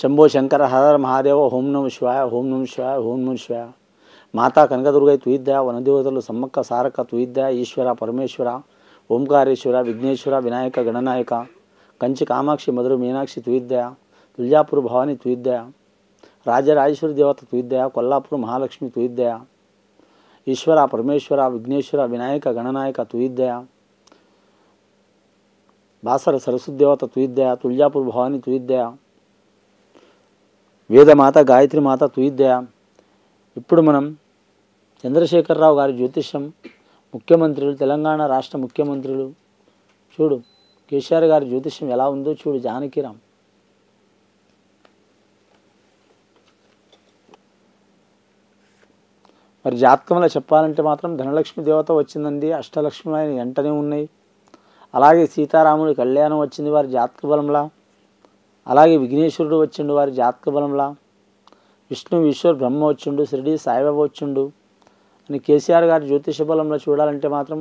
శంభో శంకర హర మహాదేవ ఓం నమ శివాయ ఓం నమ శివాయ ఓం నమ శివాయ. మాతా కనకదుర్గై తుయిద్య వనదేవతలు సమ్మక్క సారక్క తుయిద్య ఈశ్వర పరమేశ్వర ఓంకారేశ్వర విఘ్నేశ్వర వినాయక గణనాయక కంచి కామాక్షి మధుర మీనాక్షి తుయిద్య తుల్యాపూర్ భవాని తుయిద్య రాజరాజేశ్వరి దేవత తుయిద్య కొల్లాపూర్ మహాలక్ష్మి తుయిద్య ఈశ్వర పరమేశ్వర విఘ్నేశ్వర వినాయక గణనాయక తుయిద్య బాసర సరస్వతి దేవత తుయిద్య తుల్యాపూర్ భవాని తుయిద్య వేదమాత గాయత్రి మాత తుయిద్య. ఇప్పుడు మనం చంద్రశేఖరరావు గారి జ్యోతిష్యం, ముఖ్యమంత్రులు, తెలంగాణ రాష్ట్ర ముఖ్యమంత్రులు చూడు కేసీఆర్ గారి జ్యోతిష్యం ఎలా ఉందో చూడు. జానకిరామ్ మరి జాతకంలో చెప్పాలంటే మాత్రం ధనలక్ష్మి దేవత వచ్చిందండి. అష్టలక్ష్మి వెంటనే ఉన్నాయి. అలాగే సీతారాముడి కళ్యాణం వచ్చింది వారి జాతక బలంలా. అలాగే విఘ్నేశ్వరుడు వచ్చిండు వారి జాతక బలంలా. విష్ణు ఈశ్వర్ బ్రహ్మ వచ్చిండు, షిరిడి సాయిబాబా వచ్చిండు అని కేసీఆర్ గారి జ్యోతిష బలంలో చూడాలంటే మాత్రం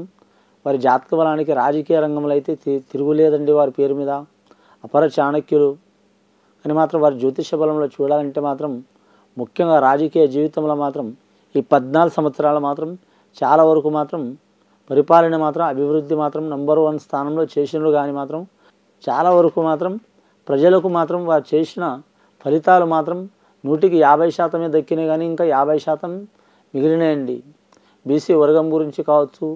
వారి జాతక బలానికి రాజకీయ రంగంలో అయితే తిరుగులేదండి వారి పేరు మీద. అపర చాణక్యులు అని మాత్రం వారి జ్యోతిష బలంలో చూడాలంటే మాత్రం ముఖ్యంగా రాజకీయ జీవితంలో మాత్రం ఈ 14 సంవత్సరాలు మాత్రం చాలా వరకు మాత్రం పరిపాలన మాత్రం అభివృద్ధి మాత్రం నంబర్ 1 స్థానంలో చేసినారు. కానీ మాత్రం చాలా వరకు మాత్రం ప్రజలకు మాత్రం వారు చేసిన ఫలితాలు మాత్రం 100% దక్కినాయి. కానీ ఇంకా 50% మిగిలినాయండి. బీసీ వర్గం గురించి కావచ్చు,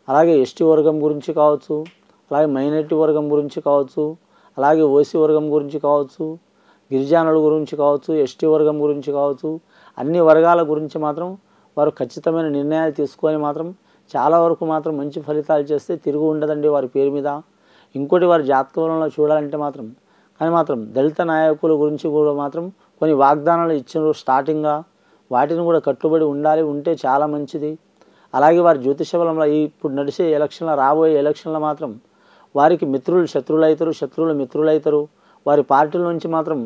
అలాగే ఎస్టీ వర్గం గురించి కావచ్చు, అలాగే మైనారిటీ వర్గం గురించి కావచ్చు, అలాగే ఓసీ వర్గం గురించి కావచ్చు, గిరిజనుల గురించి కావచ్చు, ఎస్టీ వర్గం గురించి కావచ్చు, అన్ని వర్గాల గురించి మాత్రం వారు ఖచ్చితమైన నిర్ణయాలు తీసుకొని మాత్రం చాలా వరకు మాత్రం మంచి ఫలితాలు చేస్తే తిరుగు ఉండదండి వారి పేరు మీద. ఇంకోటి వారి జాతకంలో చూడాలంటే మాత్రం కానీ మాత్రం దళిత నాయకుల గురించి కూడా మాత్రం కొన్ని వాగ్దానాలు ఇచ్చారు స్టార్టింగ్గా. వాటిని కూడా కట్టుబడి ఉండాలి, ఉంటే చాలా మంచిది. అలాగే వారి జ్యోతిష బలంలో ఇప్పుడు నడిచే ఎలక్షన్లో, రాబోయే ఎలక్షన్లో మాత్రం వారికి మిత్రులు శత్రువులు అవుతారు, శత్రువులు మిత్రులు అవుతారు. వారి పార్టీల నుంచి మాత్రం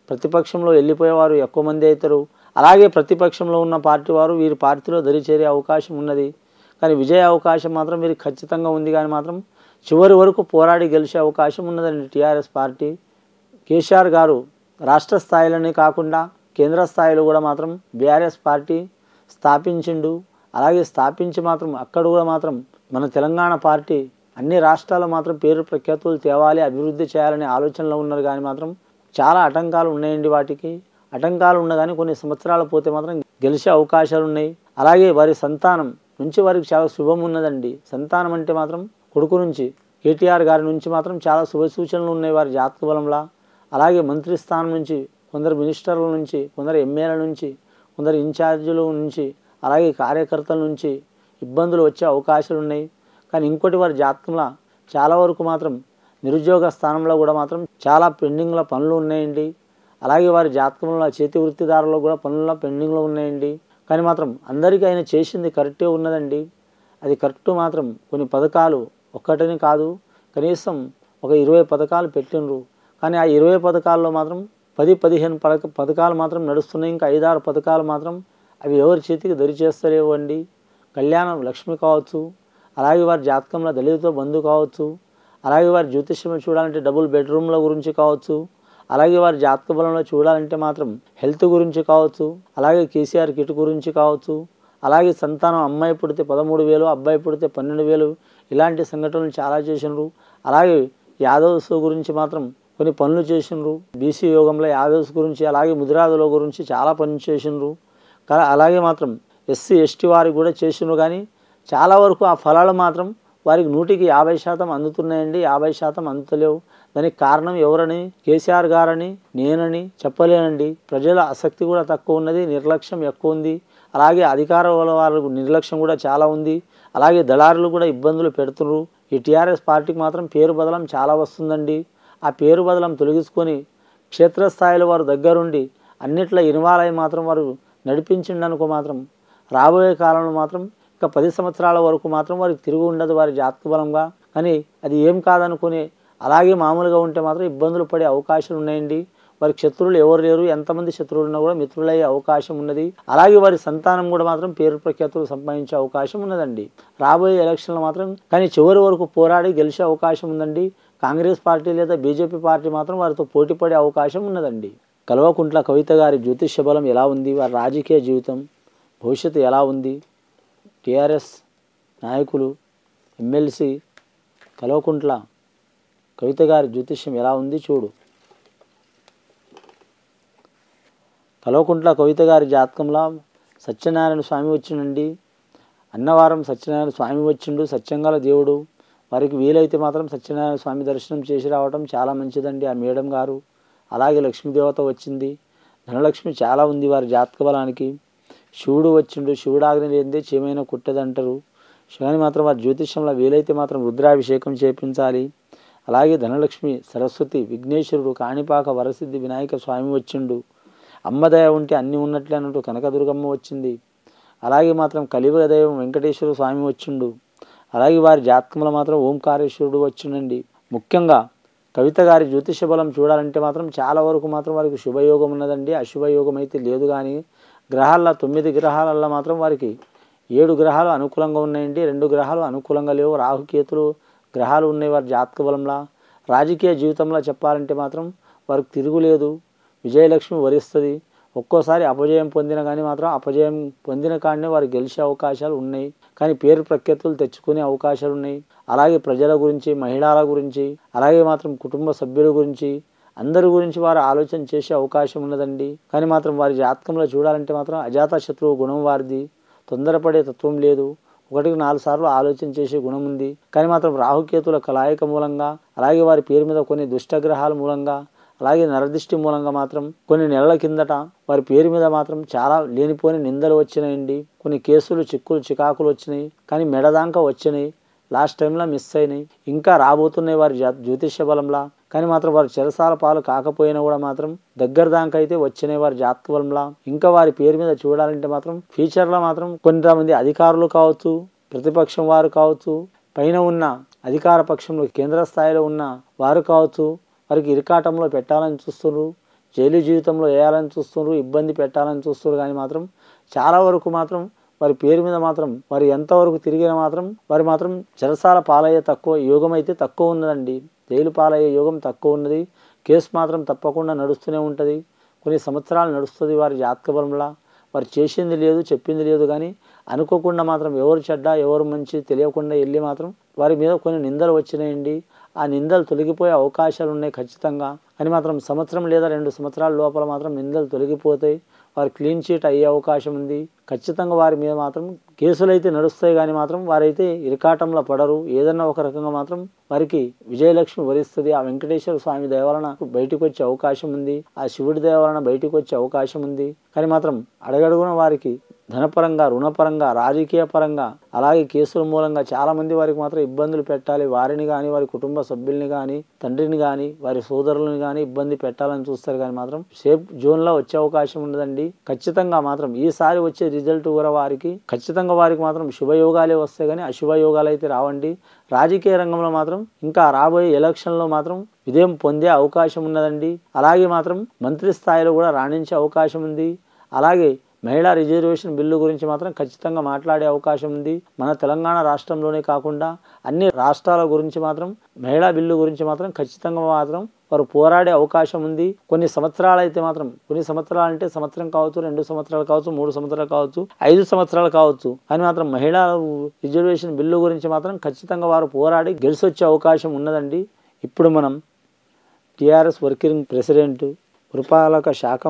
ప్రతిపక్షంలో వెళ్ళిపోయేవారు ఎక్కువ మంది అవుతారు. అలాగే ప్రతిపక్షంలో ఉన్న పార్టీ వారు వీరి పార్టీలో దరిచేరే అవకాశం ఉన్నది. కానీ విజయ అవకాశం మాత్రం వీరికి ఖచ్చితంగా ఉంది. కానీ మాత్రం చివరి వరకు పోరాడి గెలిచే అవకాశం ఉన్నదండి టీఆర్ఎస్ పార్టీ. కేసీఆర్ గారు రాష్ట్ర స్థాయిలోనే కాకుండా కేంద్ర స్థాయిలో కూడా మాత్రం బీఆర్ఎస్ పార్టీ స్థాపించిండు. అలాగే స్థాపించి మాత్రం అక్కడ కూడా మాత్రం మన తెలంగాణ పార్టీ అన్ని రాష్ట్రాల్లో మాత్రం పేరు ప్రఖ్యాతులు తేవాలి, అభివృద్ధి చేయాలనే ఆలోచనలో ఉన్నారు. కానీ మాత్రం చాలా ఆటంకాలు ఉన్నాయండి. వాటికి ఆటంకాలు ఉన్న కానీ కొన్ని సంవత్సరాలు పోతే మాత్రం గెలిచే అవకాశాలు ఉన్నాయి. అలాగే వారి సంతానం నుంచి వారికి చాలా శుభం ఉన్నదండి. సంతానం అంటే మాత్రం కొడుకు నుంచి కేటీఆర్ గారి నుంచి మాత్రం చాలా శుభ సూచనలు ఉన్నాయి వారి జాతక బలంలా. అలాగే మంత్రి స్థానం నుంచి కొందరు మినిస్టర్ల నుంచి, కొందరు ఎమ్మెల్యేల నుంచి, కొందరు ఇన్ఛార్జీల నుంచి, అలాగే కార్యకర్తల నుంచి ఇబ్బందులు వచ్చే అవకాశాలు ఉన్నాయి. కానీ ఇంకోటి వారి జాతకంలో చాలా వరకు మాత్రం నిరుద్యోగ స్థానంలో కూడా మాత్రం చాలా పెండింగ్లో పనులు ఉన్నాయండి. అలాగే వారి జాతకంలో చేతి వృత్తిదారులు కూడా పనుల్లో పెండింగ్లో ఉన్నాయండి. కానీ మాత్రం అందరికీ ఆయన చేసింది కరెక్టే ఉన్నదండి. అది కరెక్ట్ మాత్రం కొన్ని పథకాలు ఒక్కటని కాదు, కనీసం ఒక 20 పథకాలు పెట్టినరు. కానీ ఆ 20 పథకాల్లో మాత్రం 10-15 పథకాలు మాత్రం నడుస్తున్నాయి. ఇంకా 5-6 పథకాలు మాత్రం అవి ఎవరి చేతికి దరి చేస్తలేవు అండి. కళ్యాణం లక్ష్మి కావచ్చు, అలాగే వారి జాతకంలో దళిత బంధు కావచ్చు, అలాగే వారి జ్యోతిష్యం చూడాలంటే డబుల్ బెడ్రూమ్ల గురించి కావచ్చు, అలాగే వారి జాతక బలంలో చూడాలంటే మాత్రం హెల్త్ గురించి కావచ్చు, అలాగే కేసీఆర్ కిట్ గురించి కావచ్చు, అలాగే సంతానం అమ్మాయి పుడితే 13,000, అబ్బాయి పుడితే 12,000 ఇలాంటి సంఘటనలు చాలా చేసినారు. అలాగే యాదవ్స్ గురించి మాత్రం కొన్ని పనులు చేసినారు. బీసీ యోగంలో యాదవ్స్ గురించి, అలాగే ముదిరాజుల గురించి చాలా పనులు చేసినారు. అలాగే మాత్రం ఎస్సీ ఎస్టీ వారికి కూడా చేసినారు. కానీ చాలా వరకు ఆ ఫలాలు మాత్రం వారికి 100% అందుతున్నాయండి, 50% అందుతలేవు. దానికి కారణం ఎవరని కేసీఆర్ గారని నేనని చెప్పలేనండి. ప్రజల ఆసక్తి కూడా తక్కువ ఉన్నది, నిర్లక్ష్యం ఎక్కువ ఉంది. అలాగే అధికార వాళ్ళ నిర్లక్ష్యం కూడా చాలా ఉంది. అలాగే దళారులు కూడా ఇబ్బందులు పెడుతున్నారు. ఈ టీఆర్ఎస్ పార్టీకి మాత్రం పేరు బదలం చాలా వస్తుందండి. ఆ పేరు బదలం తొలగించుకొని క్షేత్రస్థాయిలో వారు దగ్గరుండి అన్నిట్లో ఇన్వాల్వ్ అయి మాత్రం వారు నడిపించిండనుకో మాత్రం రాబోయే కాలంలో మాత్రం ఇంకా 10 సంవత్సరాల వరకు మాత్రం వారికి తిరుగు ఉండదు వారి జాతక బలంగా. కానీ అది ఏం కాదనుకుని అలాగే మామూలుగా ఉంటే మాత్రం ఇబ్బందులు పడే అవకాశాలు ఉన్నాయండి. వారికి శత్రువులు ఎవరు లేరు, ఎంతమంది శత్రువులు ఉన్నా కూడా మిత్రులయ్యే అవకాశం ఉన్నది. అలాగే వారి సంతానం కూడా మాత్రం పేరు ప్రఖ్యాతులు సంపాదించే అవకాశం ఉన్నదండి రాబోయే ఎలక్షన్లో మాత్రం. కానీ చివరి వరకు పోరాడి గెలిచే అవకాశం ఉందండి. కాంగ్రెస్ పార్టీ లేదా బీజేపీ పార్టీ మాత్రం వారితో పోటీ పడే అవకాశం ఉన్నదండి. కల్వకుంట్ల కవిత గారి జ్యోతిష్య బలం ఎలా ఉంది, వారి రాజకీయ జీవితం భవిష్యత్తు ఎలా ఉంది, టీఆర్ఎస్ నాయకులు ఎమ్మెల్సీ కల్వకుంట్ల కవిత గారి జ్యోతిష్యం ఎలా ఉంది చూడు. కల్వకుంట్ల కవిత గారి జాతకంలో సత్యనారాయణ స్వామి వచ్చిండండి. అన్నవరం సత్యనారాయణ స్వామి వచ్చిండు, సత్యంగల దేవుడు. వారికి వీలైతే మాత్రం సత్యనారాయణ స్వామి దర్శనం చేసి రావడం చాలా మంచిదండి ఆ మేడం గారు. అలాగే లక్ష్మీదేవత వచ్చింది, ధనలక్ష్మి చాలా ఉంది వారి జాతక బలానికి. శివుడు వచ్చిండు, శివుడు ఆజ్ఞ లేనిదే చేమైనా కుట్టదంటారు. శివుని మాత్రం వారి జ్యోతిష్యంలో వీలైతే మాత్రం రుద్రాభిషేకం చేపించాలి. అలాగే ధనలక్ష్మి, సరస్వతి, విఘ్నేశ్వరుడు, కాణిపాక వరసిద్ధి వినాయక స్వామి వచ్చిండు. అమ్మదయ ఉంటే అన్నీ ఉన్నట్లే అన్నట్టు కనకదుర్గమ్మ వచ్చింది. అలాగే మాత్రం కలియుగ దైవం వెంకటేశ్వర స్వామి వచ్చిండు. అలాగే వారి జాతకంలో మాత్రం ఓంకారేశ్వరుడు వచ్చిండండి. ముఖ్యంగా కవిత గారి జ్యోతిష బలం చూడాలంటే మాత్రం చాలా వరకు మాత్రం వారికి శుభయోగం ఉన్నదండి. అశుభయోగం అయితే లేదు. కానీ గ్రహాల్లో 9 గ్రహాలల్లో మాత్రం వారికి 7 గ్రహాలు అనుకూలంగా ఉన్నాయండి, 2 గ్రహాలు అనుకూలంగా లేవు. రాహుకేతులు గ్రహాలు ఉన్నాయి వారి జాతక బలంలో. రాజకీయ జీవితంలో చెప్పాలంటే మాత్రం వారికి తిరుగులేదు, విజయలక్ష్మి వరిస్తుంది. ఒక్కోసారి అపజయం పొందిన కానీ మాత్రం అపజయం పొందిన కాడనే వారు గెలిచే అవకాశాలు ఉన్నాయి. కానీ పేరు ప్రఖ్యాతులు తెచ్చుకునే అవకాశాలు ఉన్నాయి. అలాగే ప్రజల గురించి, మహిళల గురించి, అలాగే మాత్రం కుటుంబ సభ్యుల గురించి, అందరి గురించి వారు ఆలోచన చేసే అవకాశం ఉన్నదండి. కానీ మాత్రం వారి జాతకంలో చూడాలంటే మాత్రం అజాత శత్రువు గుణం వారిది. తొందరపడే తత్వం లేదు, 1కి 4 సార్లు ఆలోచన చేసే గుణం ఉంది. కానీ మాత్రం రాహుకేతుల కలాయిక మూలంగా, అలాగే వారి పేరు మీద కొన్ని దుష్టగ్రహాల మూలంగా, అలాగే నరదృష్టి మూలంగా మాత్రం కొన్ని నెలల కిందట వారి పేరు మీద మాత్రం చాలా లేనిపోని నిందలు వచ్చినాయండి. కొన్ని కేసులు, చిక్కులు, చికాకులు వచ్చినాయి. కానీ మెడదాకా వచ్చినాయి, లాస్ట్ టైంలో మిస్ అయినాయి. ఇంకా రాబోతున్నాయి వారి జ్యోతిష్య బలంలా. కానీ మాత్రం వారు చెరసాల పాలు కాకపోయినా కూడా మాత్రం దగ్గర దాకా అయితే వచ్చినాయి వారి జాతక బలంలా. ఇంకా వారి పేరు మీద చూడాలంటే మాత్రం ఫ్యూచర్లో మాత్రం కొంతమంది అధికారులు కావచ్చు, ప్రతిపక్షం వారు కావచ్చు, పైన ఉన్న అధికార పక్షంలో కేంద్ర స్థాయిలో ఉన్న వారు కావచ్చు, వారికి ఇరకాటంలో పెట్టాలని చూస్తున్నారు, జైలు జీవితంలో వేయాలని చూస్తున్నారు, ఇబ్బంది పెట్టాలని చూస్తున్నారు. కానీ మాత్రం చాలా వరకు మాత్రం వారి పేరు మీద మాత్రం వారు ఎంతవరకు తిరిగినా మాత్రం వారి మాత్రం చెరసాల పాలయ్యే యోగం అయితే తక్కువ ఉన్నదండి. జైలు పాలయ్యే యోగం తక్కువ ఉన్నది. కేసు మాత్రం తప్పకుండా నడుస్తూనే ఉంటుంది, కొన్ని సంవత్సరాలు నడుస్తుంది వారి జాతక బలంలా. వారు చేసింది లేదు, చెప్పింది లేదు. కానీ అనుకోకుండా మాత్రం ఎవరు చెడ్డ ఎవరు మంచి తెలియకుండా వెళ్ళి మాత్రం వారి మీద కొన్ని నిందలు వచ్చినాయండి. ఆ నిందలు తొలగిపోయే అవకాశాలు ఉన్నాయి ఖచ్చితంగా. అని మాత్రం సంవత్సరం లేదా 2 సంవత్సరాల లోపల మాత్రం నిందలు తొలగిపోతాయి. వారు క్లీన్ చీట్ అయ్యే అవకాశం ఉంది. ఖచ్చితంగా వారి మీద మాత్రం కేసులు అయితే నడుస్తాయి. కానీ మాత్రం వారైతే ఇరకాటంలో పడరు. ఏదన్నా ఒక రకంగా మాత్రం వారికి విజయలక్ష్మి వరిస్తుంది. ఆ వెంకటేశ్వర స్వామి దయ వలన బయటకు వచ్చే అవకాశం ఉంది, ఆ శివుడి దయ వలన బయటకు వచ్చే అవకాశం ఉంది. కానీ మాత్రం అడగడుగున వారికి ధనపరంగా, రుణపరంగా, రాజకీయ పరంగా, అలాగే కేసుల మూలంగా చాలామంది వారికి మాత్రం ఇబ్బందులు పెట్టాలి. వారిని కానీ, వారి కుటుంబ సభ్యుల్ని కానీ, తండ్రిని కానీ, వారి సోదరులను కానీ ఇబ్బంది పెట్టాలని చూస్తారు. కానీ మాత్రం సేఫ్ జోన్లో వచ్చే అవకాశం ఉండదండి. ఖచ్చితంగా మాత్రం ఈసారి వచ్చే రిజల్ట్ కూడా వారికి ఖచ్చితంగా వారికి మాత్రం శుభయోగాలే వస్తాయి, కానీ అశుభయోగాలు అయితే రావండి. రాజకీయ రంగంలో మాత్రం ఇంకా రాబోయే ఎలక్షన్లో మాత్రం విజయం పొందే అవకాశం ఉన్నదండి. అలాగే మాత్రం మంత్రి స్థాయిలో కూడా రాణించే అవకాశం ఉంది. అలాగే మహిళా రిజర్వేషన్ బిల్లు గురించి మాత్రం ఖచ్చితంగా మాట్లాడే అవకాశం ఉంది. మన తెలంగాణ రాష్ట్రంలోనే కాకుండా అన్ని రాష్ట్రాల గురించి మాత్రం మహిళా బిల్లు గురించి మాత్రం ఖచ్చితంగా మాత్రం వారు పోరాడే అవకాశం ఉంది. కొన్ని సంవత్సరాలు అయితే మాత్రం, కొన్ని సంవత్సరాలు అంటే సంవత్సరం కావచ్చు, 2 సంవత్సరాలు కావచ్చు, 3 సంవత్సరాలు కావచ్చు, 5 సంవత్సరాలు కావచ్చు. కానీ మాత్రం మహిళా రిజర్వేషన్ బిల్లు గురించి మాత్రం ఖచ్చితంగా వారు పోరాడి గెలిచొచ్చే అవకాశం ఉన్నదండి. ఇప్పుడు మనం టీఆర్ఎస్ వర్కింగ్ ప్రెసిడెంట్, పురపాలక శాఖ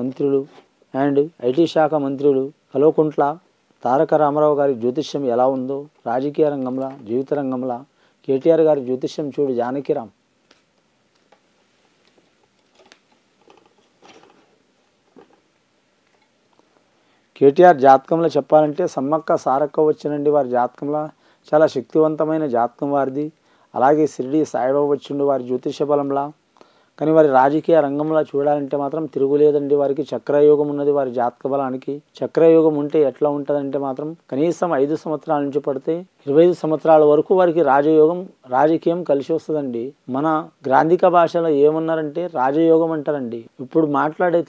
మంత్రులు అండ్ ఐటీ శాఖ మంత్రులు కల్వకుంట్ల తారక రామారావు గారి జ్యోతిష్యం ఎలా ఉందో రాజకీయ రంగంలో, జీవిత రంగంలో కేటీఆర్ గారి జ్యోతిష్యం చూడు. జానకిరామ్ కేటీఆర్ జాతకంలో చెప్పాలంటే సమ్మక్క సారక్క వచ్చినండి వారి జాతకంలో. చాలా శక్తివంతమైన జాతకం వారిది. అలాగే షిరిడి సాయిబాబా వచ్చిండు వారి జ్యోతిష బలంలా. కానీ వారి రాజకీయ రంగంలో చూడాలంటే మాత్రం తిరుగులేదండి. వారికి చక్రయోగం ఉన్నది వారి జాతక బలానికి. చక్రయోగం ఉంటే ఎట్లా ఉంటుందంటే మాత్రం కనీసం 5 సంవత్సరాల నుంచి పడితే 25 సంవత్సరాల వరకు వారికి రాజకీయం కలిసి వస్తుందండి. మన గ్రాంధిక భాషలో ఏమన్నారంటే రాజయోగం అంటారండి. ఇప్పుడు మాట్లాడే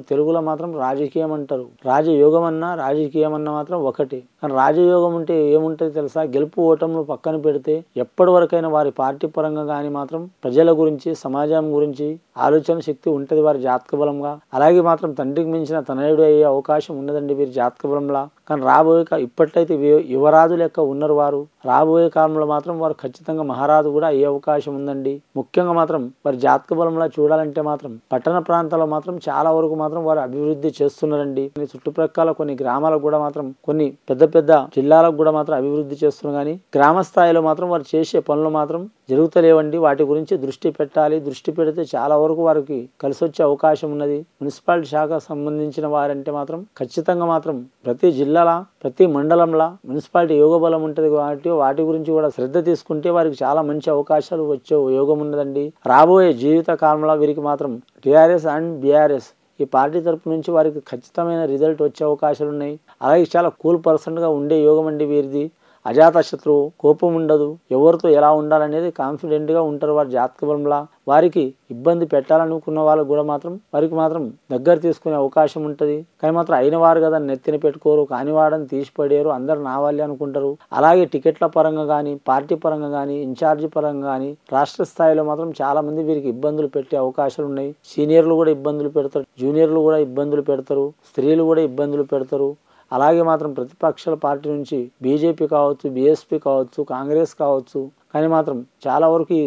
తెలుగులో మాత్రం రాజకీయం అంటారు. రాజయోగం అన్నా రాజకీయం అన్నా మాత్రం ఒకటి. కానీ రాజయోగం ఉంటే ఏముంటుంది తెలుసా? గెలుపు ఓటములు పక్కన పెడితే ఎప్పటి వరకైనా వారి పార్టీ పరంగా కానీ మాత్రం ప్రజల గురించి, సమాజం గురించి, ఆలోచన శక్తి ఉంటుంది వారి జాతక బలంగా. అలాగే మాత్రం తండ్రికి మించిన తనయుడు అయ్యే అవకాశం ఉన్నదండి వీరి జాతక బలంలా. కానీ రాబోయే ఇప్పట్లయితే యువరాజు లెక్క ఉన్నారు వారు. రాబోయే కాలంలో మాత్రం వారు ఖచ్చితంగా మహారాజు కూడా అయ్యే అవకాశం ఉందండి. ముఖ్యంగా మాత్రం వారి జాతక బలంలా చూడాలంటే మాత్రం పట్టణ ప్రాంతాల్లో మాత్రం చాలా వరకు మాత్రం వారు అభివృద్ధి చేస్తున్నారండి. చుట్టుప్రక్కల కొన్ని గ్రామాలకు కూడా మాత్రం కొన్ని పెద్ద పెద్ద జిల్లాలకు కూడా మాత్రం అభివృద్ధి చేస్తున్నారు. కానీ గ్రామ స్థాయిలో మాత్రం వారు చేసే పనులు మాత్రం జరుగుతలేవండి. వాటి గురించి దృష్టి పెట్టాలి. దృష్టి పెడితే చాలా వరకు వారికి కలిసి వచ్చే అవకాశం ఉన్నది. మున్సిపాలిటీ శాఖ సంబంధించిన వారంటే మాత్రం ఖచ్చితంగా మాత్రం ప్రతి జిల్లాల ప్రతి మండలంలో మున్సిపాలిటీ యోగ బలం ఉంటుంది కాబట్టి వాటి గురించి కూడా శ్రద్ధ తీసుకుంటే వారికి చాలా మంచి అవకాశాలు వచ్చే యోగం ఉన్నదండి. రాబోయే జీవిత కాలంలో వీరికి మాత్రం టీఆర్ఎస్ అండ్ బీఆర్ఎస్ ఈ పార్టీ తరపు నుంచి వారికి ఖచ్చితమైన రిజల్ట్ వచ్చే అవకాశాలు ఉన్నాయి. అలాగే చాలా కూల్ పర్సన్గా ఉండే యోగం అండి వీరిది. అజాత శత్రువు, కోపం ఉండదు, ఎవరితో ఎలా ఉండాలనేది కాన్ఫిడెంట్గా ఉంటారు వారి జాతక బలంలా. వారికి ఇబ్బంది పెట్టాలనుకున్న వాళ్ళకు కూడా మాత్రం వారికి మాత్రం దగ్గర తీసుకునే అవకాశం ఉంటుంది. కానీ మాత్రం అయిన వారు కదా నెత్తిన పెట్టుకోరు, కానివాడని తీసిపడేరు, అందరు నావాలి అనుకుంటారు. అలాగే టికెట్ల పరంగా కానీ పార్టీ పరంగా కానీ ఇన్ఛార్జి పరంగా కానీ రాష్ట్ర స్థాయిలో మాత్రం చాలా మంది వీరికి ఇబ్బందులు పెట్టే అవకాశాలు ఉన్నాయి. సీనియర్లు కూడా ఇబ్బందులు పెడతారు, జూనియర్లు కూడా ఇబ్బందులు పెడతారు, స్త్రీలు కూడా ఇబ్బందులు పెడతారు. అలాగే మాత్రం ప్రతిపక్షాల పార్టీ నుంచి బీజేపీ కావచ్చు, బీఎస్పీ కావచ్చు, కాంగ్రెస్ కావచ్చు, కానీ మాత్రం చాలా వరకు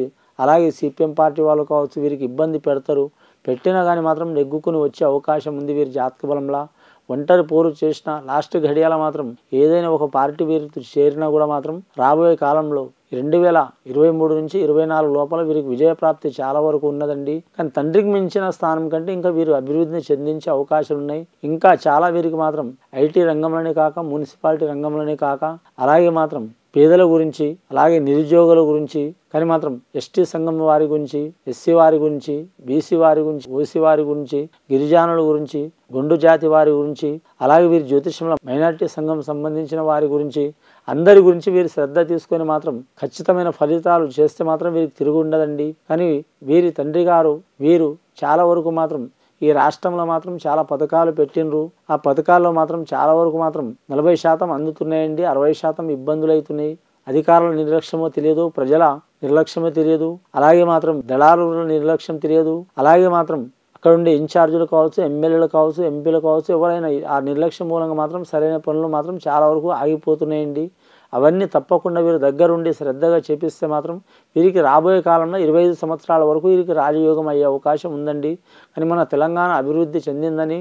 అలాగే సిపిఎం పార్టీ వాళ్ళు కావచ్చు వీరికి ఇబ్బంది పెడతారు. పెట్టినా కానీ మాత్రం నెగ్గుకుని వచ్చే అవకాశం ఉంది వీరి జాతక బలంలా. ఒంటరి పోరు చేసిన లాస్ట్ ఘడియాల మాత్రం ఏదైనా ఒక పార్టీ వీరితో చేరినా కూడా మాత్రం రాబోయే కాలంలో 2023 నుంచి 24 లోపల వీరికి విజయప్రాప్తి చాలా వరకు ఉన్నదండి. కానీ తండ్రికి మించిన స్థానం కంటే ఇంకా వీరు అభివృద్ధిని చెందించే అవకాశాలు ఉన్నాయి. ఇంకా చాలా వీరికి మాత్రం ఐటీ రంగంలోనే కాక మున్సిపాలిటీ రంగంలోనే కాక అలాగే మాత్రం పేదల గురించి అలాగే నిరుద్యోగుల గురించి కానీ మాత్రం ఎస్టీ సంఘం వారి గురించి, ఎస్సీ వారి గురించి, బీసీ వారి గురించి, ఓసీ వారి గురించి, గిరిజనుల గురించి, గొండు జాతి వారి గురించి అలాగే వీరి జ్యోతిష్యంలో మైనారిటీ సంఘం సంబంధించిన వారి గురించి అందరి గురించి వీరు శ్రద్ధ తీసుకొని మాత్రం ఖచ్చితమైన ఫలితాలు చేస్తే మాత్రం వీరికి తిరుగు ఉండదండి. కానీ వీరి తండ్రి గారు వీరు చాలా వరకు మాత్రం ఈ రాష్ట్రంలో మాత్రం చాలా పథకాలు పెట్టినరు. ఆ పథకాల్లో మాత్రం చాలా వరకు మాత్రం 40% అందుతున్నాయండి, 60% ఇబ్బందులు అవుతున్నాయి. అధికారుల నిర్లక్ష్యమో తెలియదు, ప్రజల నిర్లక్ష్యమో తెలియదు, అలాగే మాత్రం దళారుల నిర్లక్ష్యం తెలియదు, అలాగే మాత్రం అక్కడ ఉండే ఇన్ఛార్జీలు కావచ్చు, ఎమ్మెల్యేలు కావచ్చు, ఎంపీలు కావచ్చు, ఎవరైనా ఆ నిర్లక్ష్యం మూలంగా మాత్రం సరైన పనులు మాత్రం చాలా వరకు ఆగిపోతున్నాయండి. అవన్నీ తప్పకుండా వీరు దగ్గరుండి శ్రద్ధగా చేపిస్తే మాత్రం వీరికి రాబోయే కాలంలో 25 సంవత్సరాల వరకు వీరికి రాజయోగం అయ్యే అవకాశం ఉందండి. కానీ మన తెలంగాణ అభివృద్ధి చెందిందని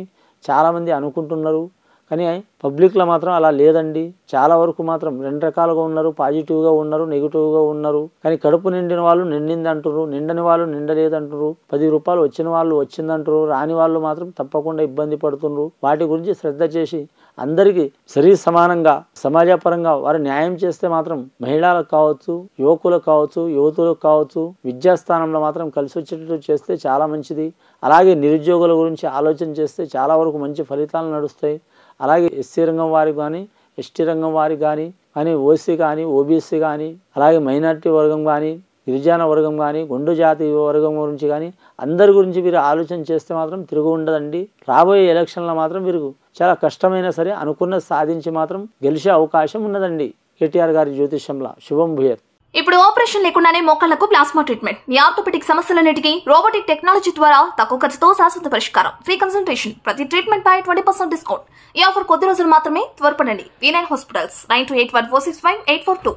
చాలామంది అనుకుంటున్నారు. కానీ పబ్లిక్లో మాత్రం అలా లేదండి. చాలా వరకు మాత్రం 2 రకాలుగా ఉన్నారు, పాజిటివ్గా ఉన్నారు, నెగిటివ్గా ఉన్నారు. కానీ కడుపు నిండిన వాళ్ళు నిండింది అంటారు, నిండని వాళ్ళు నిండలేదంటారు, 10 రూపాయలు వచ్చిన వాళ్ళు వచ్చిందంటారు, రాని వాళ్ళు మాత్రం తప్పకుండా ఇబ్బంది పడుతున్నారు. వాటి గురించి శ్రద్ధ చేసి అందరికీ సరి సమానంగా సమాజపరంగా వారు న్యాయం చేస్తే మాత్రం మహిళలకు కావచ్చు, యువకులకు కావచ్చు, యువతులకు కావచ్చు విద్యాస్థానంలో మాత్రం కలిసి వచ్చేటట్టు చేస్తే చాలా మంచిది. అలాగే నిరుద్యోగుల గురించి ఆలోచన చేస్తే చాలా వరకు మంచి ఫలితాలు నడుస్తాయి. అలాగే ఎస్సీ రంగం వారికి కానీ, ఎస్టీ రంగం వారికి కానీ ఓసీ కానీ, ఓబీసీ కానీ, అలాగే మైనారిటీ వర్గం కానీ, గిరిజన వర్గం కానీ, గొండు జాతి వర్గం గురించి కానీ అందరి గురించి వీరు ఆలోచన చేస్తే మాత్రం తిరుగు ఉండదండి. రాబోయే ఎలక్షన్లో మాత్రం వీరు చాలా కష్టమైనా సరే అనుకున్నది సాధించి మాత్రం గెలిచే అవకాశం ఉన్నదండి. కేటీఆర్ గారి జ్యోతిష్యంలో శుభం భూయత్. ఇప్పుడు ఆపరేషన్ లేకుండానే మోకాళ్లకు ప్లాస్మా ట్రీట్మెంట్. మీ ఆర్థోపెటిక్ సమస్యలన్నిటికీ రోబోటిక్ టెక్నాలజీ ద్వారా తక్కువ ఖర్చుతో శాశ్వత పరిష్కారం. Free consultation. ప్రతి ట్రీట్మెంట్ పై 20% డిస్కౌంట్. ఈ ఆఫర్ కొద్ది రోజులు మాత్రమే. త్వరపడండి. V9 hospitals 9281465842.